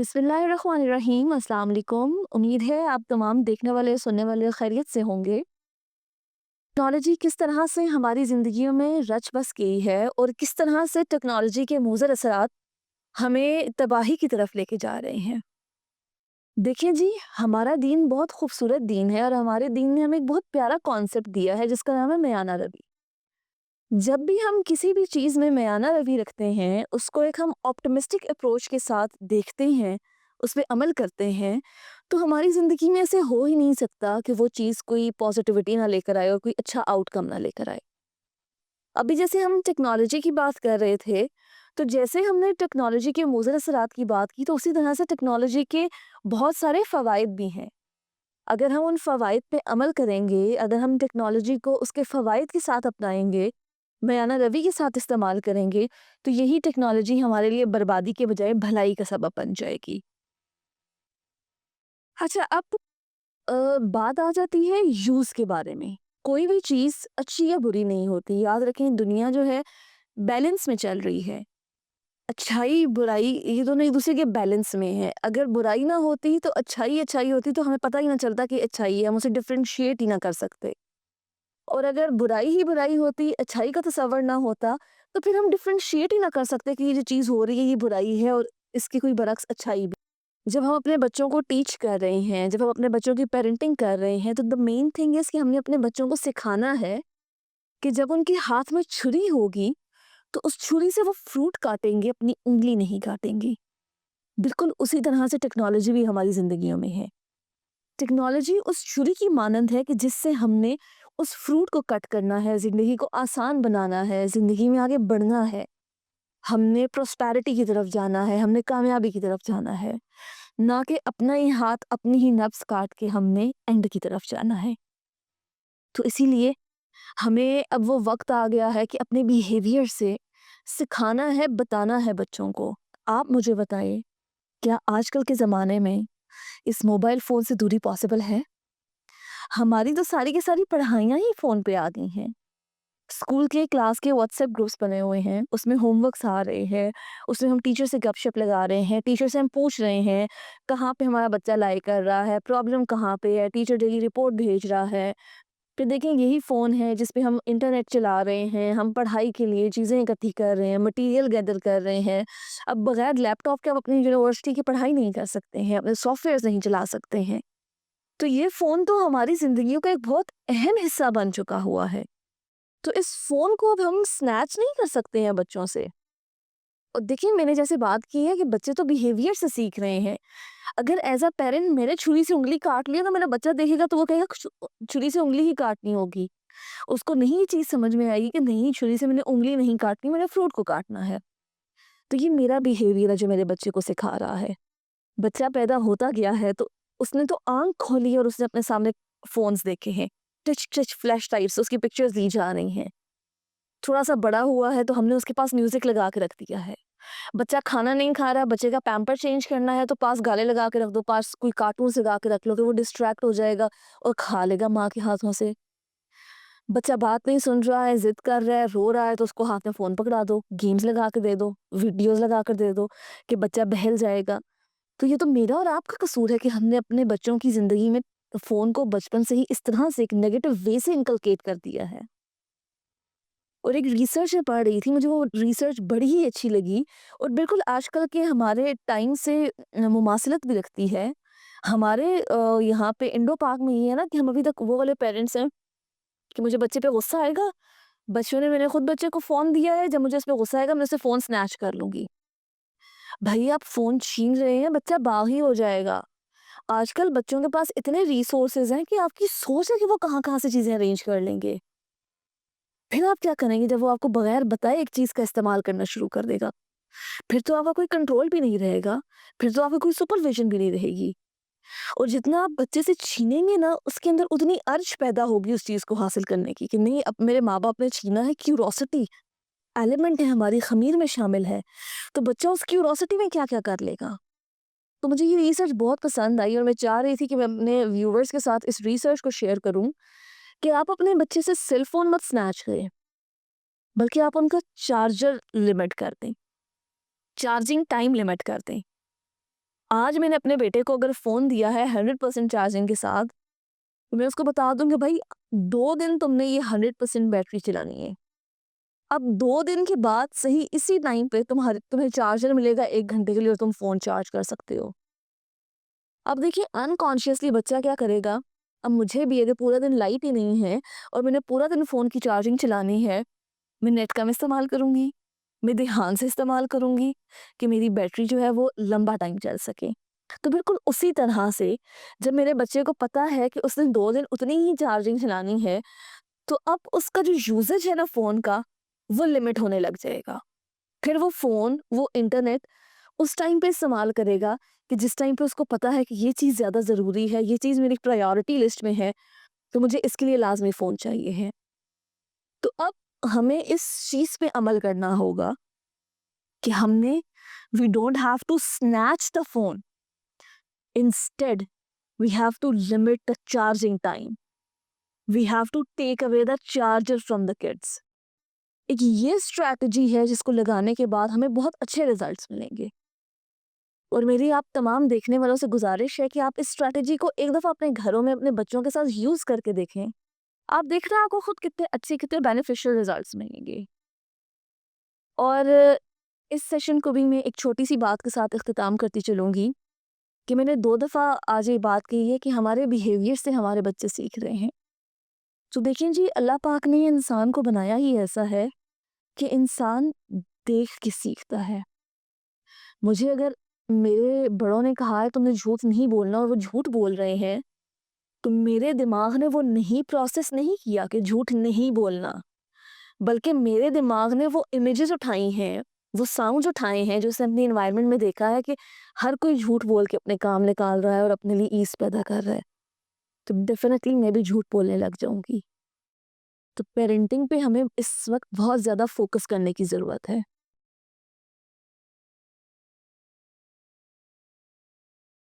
बिस्मिल्लाहिर्रहमानिर्रहीम। अस्सलाम वालेकुम। उम्मीद है आप तमाम देखने वाले सुनने वाले खैरियत से होंगे। टेक्नोलॉजी किस तरह से हमारी ज़िंदगियों में रच बस गई है और किस तरह से टेक्नोलॉजी के मुज़र असरात हमें तबाही की तरफ लेके जा रहे हैं। देखिए जी, हमारा दीन बहुत खूबसूरत दीन है और हमारे दीन ने हमें एक बहुत प्यारा कॉन्सेप्ट दिया है जिसका नाम है मियाना रवि। जब भी हम किसी भी चीज़ में मियाना रवि रखते हैं, उसको एक हम ऑप्टिमिस्टिक अप्रोच के साथ देखते हैं, उस पे अमल करते हैं, तो हमारी ज़िंदगी में ऐसे हो ही नहीं सकता कि वो चीज़ कोई पॉज़िटिविटी ना लेकर आए और कोई अच्छा आउटकम ना लेकर आए। अभी जैसे हम टेक्नोलॉजी की बात कर रहे थे, तो जैसे हमने टेक्नोलॉजी के मुज़र असरात की बात की, तो उसी तरह से टेक्नोलॉजी के बहुत सारे फ़वाइद भी हैं। अगर हम उन फ़वाइद पे अमल करेंगे, अगर हम टेक्नोलॉजी को उसके फ़वाइद के साथ अपनाएँगे, बयाना रवि के साथ इस्तेमाल करेंगे, तो यही टेक्नोलॉजी हमारे लिए बर्बादी के बजाय भलाई का सबब बन जाएगी। अच्छा, अब बात आ जाती है यूज़ के बारे में। कोई भी चीज़ अच्छी या बुरी नहीं होती। याद रखें, दुनिया जो है बैलेंस में चल रही है। अच्छाई, बुराई ये दोनों एक-दूसरे के बैलेंस में है। अगर बुराई ना होती तो अच्छाई होती, तो हमें पता ही ना चलता कि अच्छाई है, हम उसे डिफरेंशिएट ही ना कर सकते। और अगर बुराई ही बुराई होती, अच्छाई का तसव्वुर ना होता, तो फिर हम डिफरेंशिएट ही ना कर सकते कि ये जो चीज़ हो रही है ये बुराई है और इसके कोई बरअक्स अच्छाई भी। जब हम अपने बच्चों को टीच कर रहे हैं, जब हम अपने बच्चों की पेरेंटिंग कर रहे हैं, तो द मेन थिंग इज़ कि हमने अपने बच्चों को सिखाना है कि जब उनके हाथ में छुरी होगी, तो उस छुरी से वो फ्रूट काटेंगे, अपनी उँगली नहीं काटेंगे। बिल्कुल उसी तरह से टेक्नोलॉजी भी हमारी ज़िंदगियों में है। टेक्नोलॉजी उस छुरी की मानंद है कि जिससे हमने उस फ्रूट को कट करना है, ज़िंदगी को आसान बनाना है, ज़िंदगी में आगे बढ़ना है। हमने प्रॉस्पेरिटी की तरफ जाना है, हमने कामयाबी की तरफ जाना है, ना कि अपना ही हाथ, अपनी ही नब्ज़ काट के हमने एंड की तरफ जाना है। तो इसीलिए हमें अब वो वक़्त आ गया है कि अपने बिहेवियर से सिखाना है, बताना है बच्चों को। आप मुझे बताइए, क्या आजकल के ज़माने में इस मोबाइल फ़ोन से दूरी पॉसिबल है? हमारी तो सारी की सारी पढ़ाइयाँ ही फ़ोन पे आ गई हैं। स्कूल के क्लास के व्हाट्सएप ग्रुप्स बने हुए हैं, उसमें होमवर्क्स आ रहे हैं, उसमें हम टीचर से गपशप लगा रहे हैं, टीचर से हम पूछ रहे हैं, कहाँ पे हमारा बच्चा लाइक कर रहा है, प्रॉब्लम कहाँ पे है, टीचर डेली रिपोर्ट भेज रहा है। फिर देखें, यही फ़ोन है जिस पे हम इंटरनेट चला रहे हैं, हम पढ़ाई के लिए चीज़ें इकट्ठी कर रहे हैं, मटीरियल गैदर कर रहे हैं। अब बगैर लैपटॉप के आप अपनी यूनिवर्सिटी की पढ़ाई नहीं कर सकते हैं, अपने सॉफ्टवेयर्स नहीं चला सकते हैं। तो ये फ़ोन तो हमारी ज़िंदगियों का एक बहुत अहम हिस्सा बन चुका हुआ है। तो इस फ़ोन को अब हम स्नैच नहीं कर सकते हैं बच्चों से। और देखिए, मैंने जैसे बात की है कि बच्चे तो बिहेवियर से सीख रहे हैं। अगर एज़ अ पेरेंट मैंने छुरी से उँगली काट लिया, तो मेरा बच्चा देखेगा तो वो कहेगा छुरी से उँगली ही काटनी होगी। उसको नहीं ये चीज़ समझ में आएगी कि नहीं, छुरी से मैंने उँगली नहीं काटनी, मैंने फ्रूट को काटना है। तो ये मेरा बिहेवियर है जो मेरे बच्चे को सिखा रहा है। बच्चा पैदा होता गया है तो उसने तो आँख खोली और उसने अपने सामने फ़ोन्स देखे हैं। टच टच फ्लैश टाइप्स उसकी पिक्चर्स दी जा रही हैं। थोड़ा-सा बड़ा हुआ है तो हमने उसके पास म्यूज़िक लगा के रख दिया है। बच्चा खाना नहीं खा रहा, बच्चे का पैम्पर चेंज करना है तो पास गाने लगा के रख दो, पास कोई कार्टून्स लगा के रख लो कि वो डिस्ट्रैक्ट हो जाएगा और खा लेगा माँ के हाथों से। बच्चा बात नहीं सुन रहा है, ज़िद कर रहा है, रो रहा है, तो उसको हाथ में फ़ोन पकड़ा दो, गेम्स लगा के दे दो, वीडियोज़ लगा कर दे दो कि बच्चा बहल जाएगा। तो ये तो मेरा और आपका कसूर है कि हमने अपने बच्चों की ज़िंदगी में फ़ोन को बचपन से ही इस तरह से एक नेगेटिव वे से इनकलकेट कर दिया है। और एक रिसर्च मैं पढ़ रही थी, मुझे वो रिसर्च बड़ी ही अच्छी लगी और बिल्कुल आजकल के हमारे टाइम से मुमासिलत भी रखती है। हमारे यहाँ पे इंडो-पाक में ये है ना कि हम अभी तक वो वाले पेरेंट्स हैं कि मुझे बच्चे पे गुस्सा आएगा, बच्चों ने मैंने खुद बच्चे को फ़ोन दिया है, जब मुझे उस पे गुस्सा आएगा मैं उससे फ़ोन स्नैच कर लूँगी। भई, आप फ़ोन छीन रहे हैं, बच्चा बागी हो जाएगा। आजकल बच्चों के पास इतने रिसोर्सेज़ हैं कि आपकी सोच है कि वो कहाँ-कहाँ से चीज़ें अरेंज कर लेंगे। फिर आप क्या करेंगे जब वो आपको बगैर बताए एक चीज़ का इस्तेमाल करना शुरू कर देगा? फिर तो आपका कोई कंट्रोल भी नहीं रहेगा, फिर तो आपकी कोई सुपरविज़न भी नहीं रहेगी। और जितना आप बच्चे से छीनेंगे ना, उसके अंदर उतनी अर्ज पैदा होगी उस चीज़ को हासिल करने की कि नहीं, अब मेरे माँ-बाप ने छीना है, क्यूरोसिटी एलिमेंट है हमारी ख़मीर में शामिल है, तो बच्चा उस क्यूरोसिटी में क्या-क्या कर लेगा। तो मुझे ये रिसर्च बहुत पसंद आई और मैं चाह रही थी कि मैं अपने व्यूअर्स के साथ इस रिसर्च को शेयर करूँ कि आप अपने बच्चे से सेल फ़ोन मत स्नैच करें, बल्कि आप उनका चार्जर लिमिट कर दें, चार्जिंग टाइम लिमिट कर दें। آج میں نے اپنے بیٹے کو اگر فون دیا ہے 100% چارجنگ کے ساتھ تو میں اس کو بتا دوں کہ بھائی 2 دن تم نے یہ 100% بیٹری چلانی ہے. اب 2 دن کے بعد صحیح اسی ٹائم پہ تمہیں چارجر ملے گا 1 گھنٹے کے لیے اور تم فون چارج کر سکتے ہو. اب دیکھیے انکانشیسلی بچہ کیا کرے گا. اب مجھے بھی اگر پورا دن لائٹ ہی نہیں ہے اور میں نے پورا دن فون کی چارجنگ چلانی ہے، میں نیٹ کم استعمال کروں گی، میں دھیان سے استعمال کروں گی کہ میری بیٹری جو ہے وہ لمبا ٹائم چل سکے. تو بالکل اسی طرح سے جب میرے بچے کو پتا ہے کہ اس نے 2 دن اتنی ہی چارجنگ چلانی ہے تو اب اس کا جو یوزج ہے نا فون کا وہ لمٹ ہونے لگ جائے گا. پھر وہ فون وہ انٹرنیٹ اس ٹائم پہ استعمال کرے گا کہ جس ٹائم پہ اس کو پتا ہے کہ یہ چیز زیادہ ضروری ہے، یہ چیز میری پرائیورٹی لسٹ میں ہے، تو مجھے اس کے لیے لازمی فون چاہیے ہے. تو اب ہمیں اس چیز پہ عمل کرنا ہوگا کہ ہم نے we don't have to snatch the phone. Instead, we have to limit the charging time. We have to take away the charger from the kids. ایک یہ اسٹریٹجی ہے جس کو لگانے کے بعد ہمیں بہت اچھے ریزلٹس ملیں گے. اور میری آپ تمام دیکھنے والوں سے گزارش ہے کہ آپ اس اسٹریٹجی کو ایک دفعہ اپنے گھروں میں اپنے بچوں کے ساتھ یوز کر کے دیکھیں. آپ دیکھ رہے ہیں آپ کو خود کتنے اچھے کتنے بینیفیشل ریزلٹس ملیں گے. اور اس سیشن کو بھی میں ایک چھوٹی سی بات کے ساتھ اختتام کرتی چلوں گی کہ میں نے 2 دفعہ آج یہ بات کی ہے کہ ہمارے بیہیویئر سے ہمارے بچے سیکھ رہے ہیں. تو دیکھیں جی، اللہ پاک نے انسان کو بنایا ہی ایسا ہے کہ انسان دیکھ کے سیکھتا ہے. مجھے اگر میرے بڑوں نے کہا ہے تم نے جھوٹ نہیں بولنا اور وہ جھوٹ بول رہے ہیں تو میرے دماغ نے وہ نہیں پروسیس نہیں کیا کہ جھوٹ نہیں بولنا، بلکہ میرے دماغ نے وہ امیجز اٹھائی ہیں، وہ ساؤنڈز اٹھائے ہیں جو اس نے اپنی انوائرمنٹ میں دیکھا ہے کہ ہر کوئی جھوٹ بول کے اپنے کام نکال رہا ہے اور اپنے لیے ایز پیدا کر رہا ہے. تو ڈیفینیٹلی میں بھی جھوٹ بولنے لگ جاؤں گی. تو پیرنٹنگ پہ ہمیں اس وقت بہت زیادہ فوکس کرنے کی ضرورت ہے.